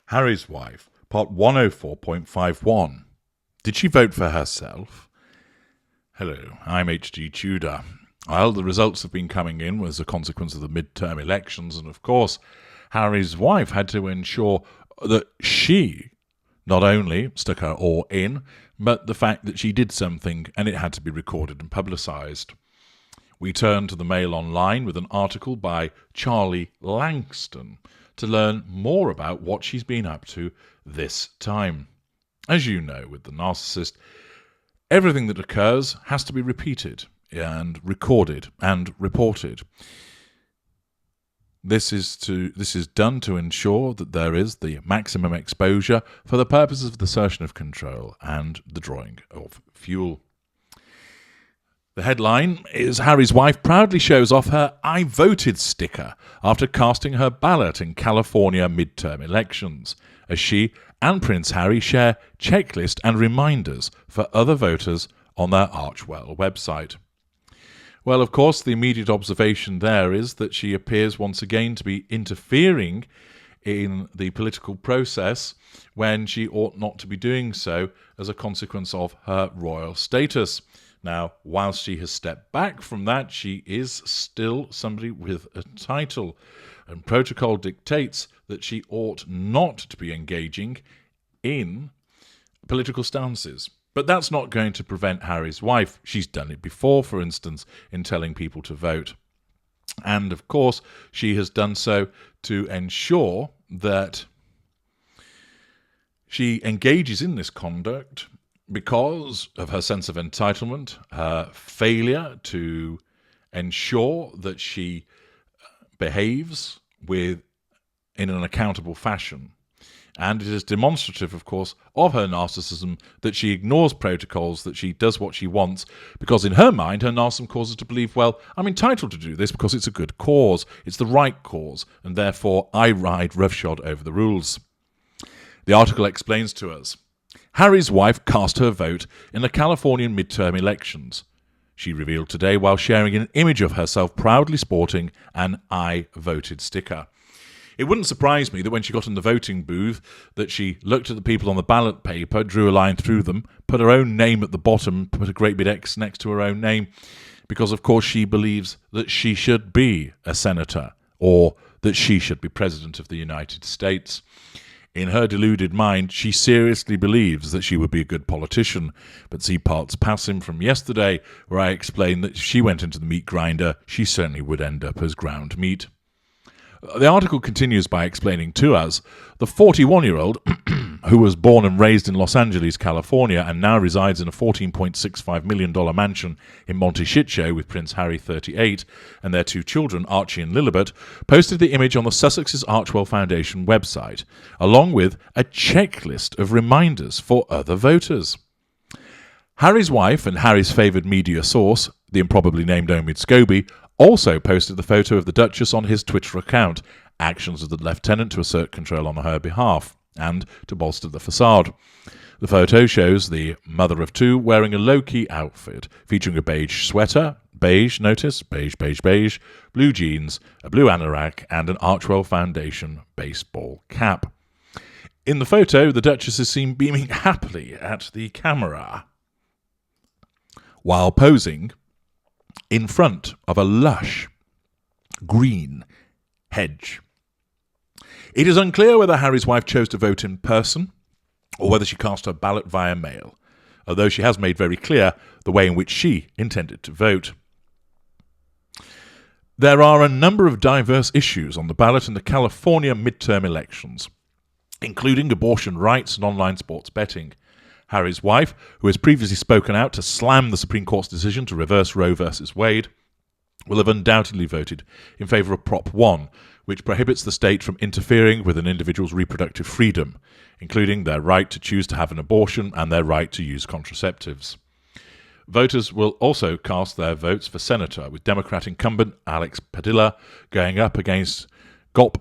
Harry's wife, part 104.51. Did she vote for herself? Hello, I'm H.G. Tudor. Well, the results have been coming in as a consequence of the midterm elections, and of course, Harry's wife had to ensure that she not only stuck her oar in, but the fact that she did something and it had to be recorded and publicised. We turn to the Mail Online with an article by Charlie Langston to learn more about what she's been up to this time. As you know, with the narcissist, everything that occurs has to be repeated and recorded and reported. This is done to ensure that there is the maximum exposure for the purposes of the assertion of control and the drawing of fuel. The headline is Harry's wife proudly shows off her I voted sticker after casting her ballot in California midterm elections, as she and Prince Harry share checklist and reminders for other voters on their Archwell website. Well, of course, the immediate observation there is that she appears once again to be interfering in the political process when she ought not to be doing so as a consequence of her royal status. Now, whilst she has stepped back from that, she is still somebody with a title, and protocol dictates that she ought not to be engaging in political stances. But that's not going to prevent Harry's wife. She's done it before, for instance, in telling people to vote. And, of course, she has done so to ensure that she engages in this conduct because of her sense of entitlement, her failure to ensure that she behaves in an accountable fashion. And it is demonstrative, of course, of her narcissism that she ignores protocols, that she does what she wants, because in her mind, her narcissism causes her to believe, well, I'm entitled to do this because it's a good cause, it's the right cause, and therefore I ride roughshod over the rules. The article explains to us, Harry's wife cast her vote in the Californian midterm elections. She revealed today while sharing an image of herself proudly sporting an I voted sticker. It wouldn't surprise me that when she got in the voting booth that she looked at the people on the ballot paper, drew a line through them, put her own name at the bottom, put a great big X next to her own name, because of course she believes that she should be a senator or that she should be president of the United States. In her deluded mind, she seriously believes that she would be a good politician, but see parts passing from yesterday where I explained that if she went into the meat grinder, she certainly would end up as ground meat. The article continues by explaining to us the 41-year-old, who was born and raised in Los Angeles, California, and now resides in a $14.65 million mansion in Monte Shitshow with Prince Harry, 38, and their two children, Archie and Lilibet, posted the image on the Sussex's Archwell Foundation website, along with a checklist of reminders for other voters. Harry's wife and Harry's favoured media source, the improbably named Omid Scobie, also posted the photo of the Duchess on his Twitter account, actions of the Lieutenant to assert control on her behalf and to bolster the facade. The photo shows the mother of two wearing a low-key outfit featuring a beige sweater, beige, blue jeans, a blue anorak, and an Archwell Foundation baseball cap. In the photo, the Duchess is seen beaming happily at the camera while posing in front of a lush green hedge. It is unclear whether Harry's wife chose to vote in person or whether she cast her ballot via mail, although she has made very clear the way in which she intended to vote. There are a number of diverse issues on the ballot in the California midterm elections, including abortion rights and online sports betting. Harry's wife, who has previously spoken out to slam the Supreme Court's decision to reverse Roe v. Wade, will have undoubtedly voted in favour of Prop 1, which prohibits the state from interfering with an individual's reproductive freedom, including their right to choose to have an abortion and their right to use contraceptives. Voters will also cast their votes for senator, with Democrat incumbent Alex Padilla going up against GOP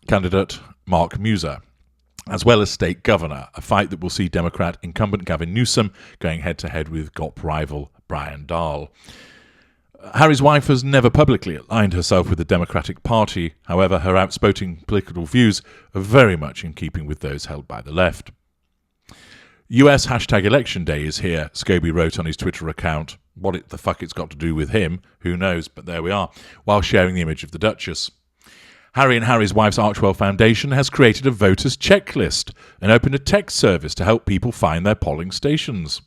candidate Mark Muser, as well as state governor, a fight that will see Democrat incumbent Gavin Newsom going head-to-head with GOP rival Brian Dahl. Harry's wife has never publicly aligned herself with the Democratic Party. However, her outspoken political views are very much in keeping with those held by the left. US #election day is here, Scobie wrote on his Twitter account. What the fuck it's got to do with him, who knows, but there we are, while sharing the image of the Duchess. Harry and Harry's wife's Archewell Foundation has created a voters' checklist and opened a text service to help people find their polling stations.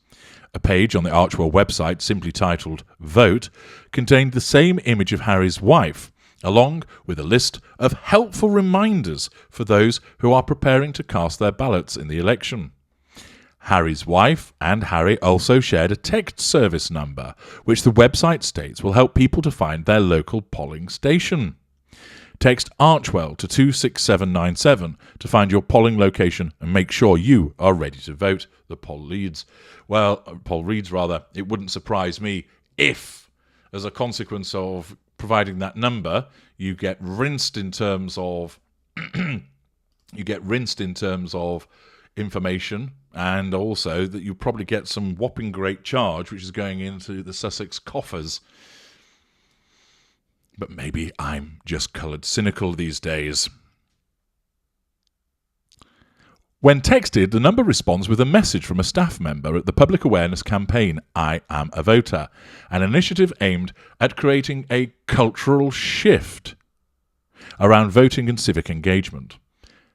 A page on the Archewell website, simply titled Vote, contained the same image of Harry's wife, along with a list of helpful reminders for those who are preparing to cast their ballots in the election. Harry's wife and Harry also shared a text service number, which the website states will help people to find their local polling station. Text Archewell to 26797 to find your polling location and make sure you are ready to vote, the poll reads. It wouldn't surprise me if, as a consequence of providing that number, you get rinsed in terms of information, and also that you probably get some whopping great charge which is going into the Sussex coffers. But maybe I'm just coloured cynical these days. When texted, the number responds with a message from a staff member at the public awareness campaign I Am a Voter, an initiative aimed at creating a cultural shift around voting and civic engagement.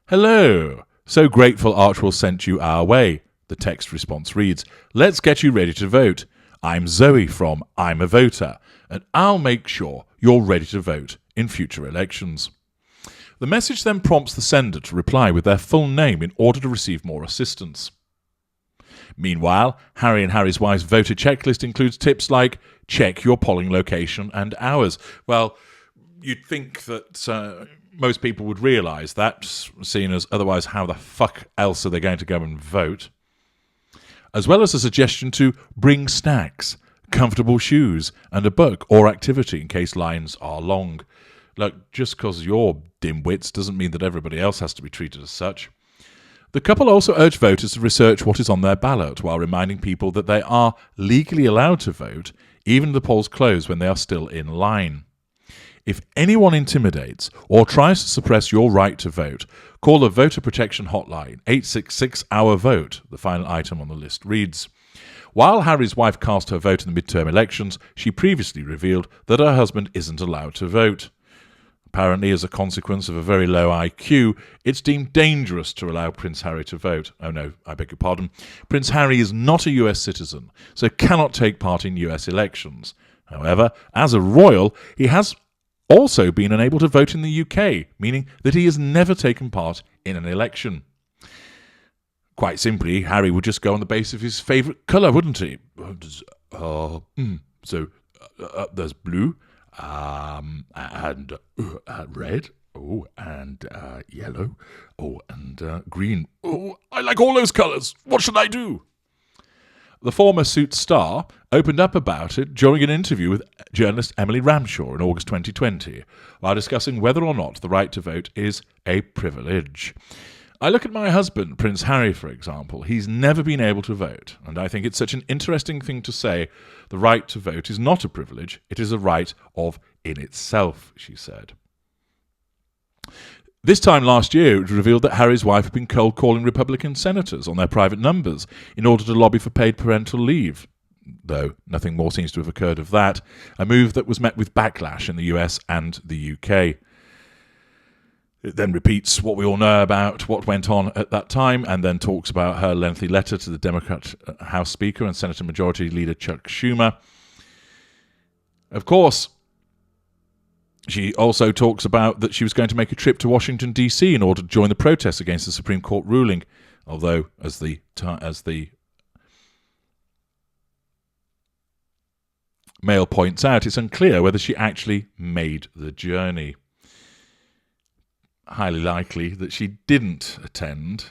Hello, so grateful Archewell sent you our way. The text response reads, let's get you ready to vote. I'm Zoe from I'm a Voter, and I'll make sure you're ready to vote in future elections. The message then prompts the sender to reply with their full name in order to receive more assistance. Meanwhile, Harry and Harry's wife's voter checklist includes tips like check your polling location and hours. Well, you'd think that most people would realise that, seeing as otherwise how the fuck else are they going to go and vote? As well as a suggestion to bring snacks, comfortable shoes, and a book or activity in case lines are long. Look, just because you're dimwits doesn't mean that everybody else has to be treated as such. The couple also urged voters to research what is on their ballot while reminding people that they are legally allowed to vote, even if the polls close when they are still in line. If anyone intimidates or tries to suppress your right to vote, call the Voter Protection Hotline, 866-OUR-VOTE, the final item on the list reads. While Harry's wife cast her vote in the midterm elections, she previously revealed that her husband isn't allowed to vote. Apparently, as a consequence of a very low IQ, it's deemed dangerous to allow Prince Harry to vote. Oh no, I beg your pardon. Prince Harry is not a US citizen, so cannot take part in US elections. However, as a royal, he has also been unable to vote in the UK, meaning that he has never taken part in an election. Quite simply, Harry would just go on the basis of his favourite colour, wouldn't he? There's blue, and red, and yellow, and green. Oh, I like all those colours. What should I do? The former Suits star opened up about it during an interview with journalist Emily Ramshaw in August 2020, while discussing whether or not the right to vote is a privilege. I look at my husband, Prince Harry, for example. He's never been able to vote, and I think it's such an interesting thing to say the right to vote is not a privilege, it is a right of in itself, she said. This time last year, it was revealed that Harry's wife had been cold calling Republican senators on their private numbers in order to lobby for paid parental leave, though nothing more seems to have occurred of that, a move that was met with backlash in the US and the UK. It then repeats what we all know about what went on at that time, and then talks about her lengthy letter to the Democrat House Speaker and Senate Majority Leader Chuck Schumer. Of course, she also talks about that she was going to make a trip to Washington, D.C. in order to join the protests against the Supreme Court ruling, although, as the Mail points out, it's unclear whether she actually made the journey. Highly likely that she didn't attend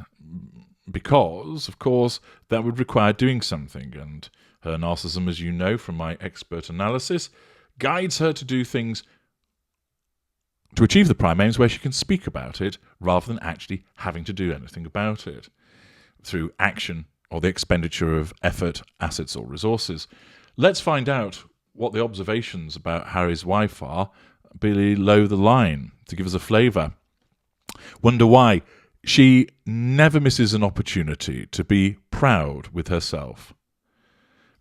because, of course, that would require doing something, and her narcissism, as you know from my expert analysis, guides her to do things to achieve the prime aims where she can speak about it rather than actually having to do anything about it through action or the expenditure of effort, assets or resources. Let's find out what the observations about Harry's wife are below the line to give us a flavour. Wonder why. She never misses an opportunity to be proud with herself.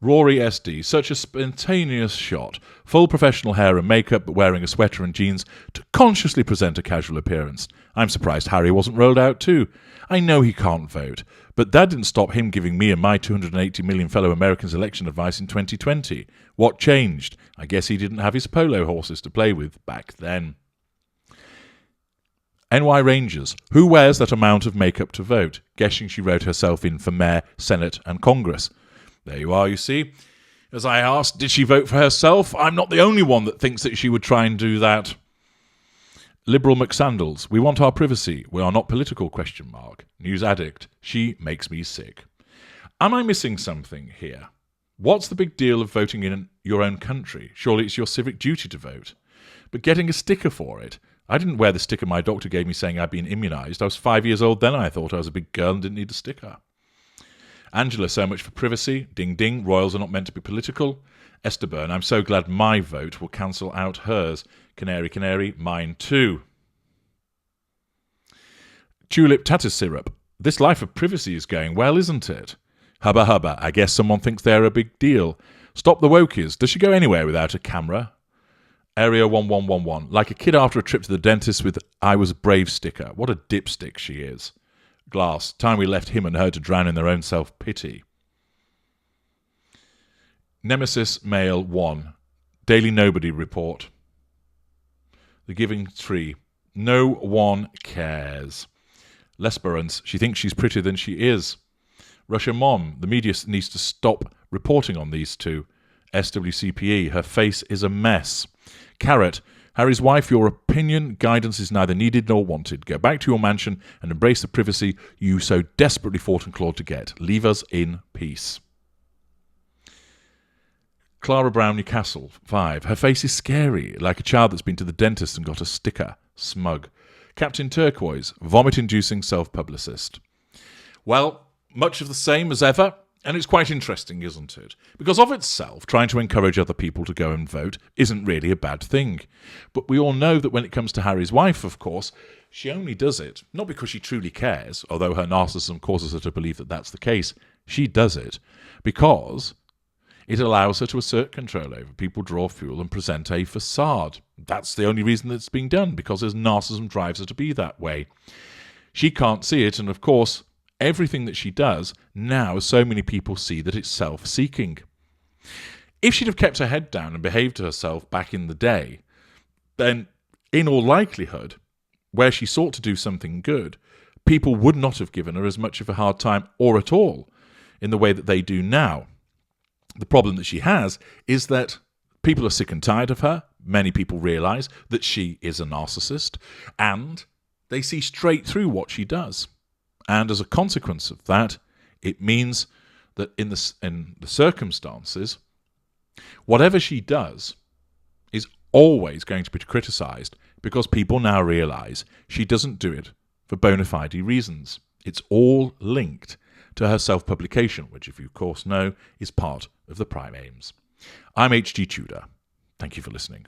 Rory SD, such a spontaneous shot, full professional hair and makeup but wearing a sweater and jeans to consciously present a casual appearance. I'm surprised Harry wasn't rolled out too. I know he can't vote, but that didn't stop him giving me and my 280 million fellow Americans election advice in 2020. What changed? I guess he didn't have his polo horses to play with back then. NY Rangers, who wears that amount of makeup to vote? Guessing she wrote herself in for Mayor, Senate and Congress. There you are, you see. As I asked, did she vote for herself? I'm not the only one that thinks that she would try and do that. Liberal McSandals, we want our privacy. We are not political, ? News addict, she makes me sick. Am I missing something here? What's the big deal of voting in your own country? Surely it's your civic duty to vote. But getting a sticker for it? I didn't wear the sticker my doctor gave me saying I'd been immunised. I was 5 years old then. I thought I was a big girl and didn't need a sticker. Angela, so much for privacy. Ding ding, royals are not meant to be political. Esther Byrne, I'm so glad my vote will cancel out hers. Canary, canary, mine too. Tulip tatter syrup. This life of privacy is going well, isn't it? Hubba hubba, I guess someone thinks they're a big deal. Stop the wokies. Does she go anywhere without a camera? Area 1111, like a kid after a trip to the dentist with I was brave sticker. What a dipstick she is. Glass, time we left him and her to drown in their own self-pity. Nemesis Mail 1, Daily Nobody Report. The Giving Tree, no one cares. Lesperance, she thinks she's prettier than she is. Russia Mom, the media needs to stop reporting on these two. SWCPE, her face is a mess. Carrot, Harry's wife, your opinion, guidance is neither needed nor wanted. Go back to your mansion and embrace the privacy you so desperately fought and clawed to get. Leave us in peace. Clara Brown Newcastle, 5. Her face is scary, like a child that's been to the dentist and got a sticker. Smug. Captain Turquoise, vomit-inducing self-publicist. Well, much of the same as ever. And it's quite interesting, isn't it? Because of itself, trying to encourage other people to go and vote isn't really a bad thing. But we all know that when it comes to Harry's wife, of course, she only does it, not because she truly cares, although her narcissism causes her to believe that that's the case. She does it because it allows her to assert control over people, draw fuel, and present a facade. That's the only reason that it's being done, because her narcissism drives her to be that way. She can't see it, and of course, everything that she does, now so many people see that it's self-seeking. If she'd have kept her head down and behaved to herself back in the day, then in all likelihood, where she sought to do something good, people would not have given her as much of a hard time or at all in the way that they do now. The problem that she has is that people are sick and tired of her. Many people realise that she is a narcissist and they see straight through what she does. And as a consequence of that, it means that in the circumstances, whatever she does is always going to be criticised because people now realise she doesn't do it for bona fide reasons. It's all linked to her self-publication, which, if you of course know, is part of the prime aims. I'm H.G. Tudor. Thank you for listening.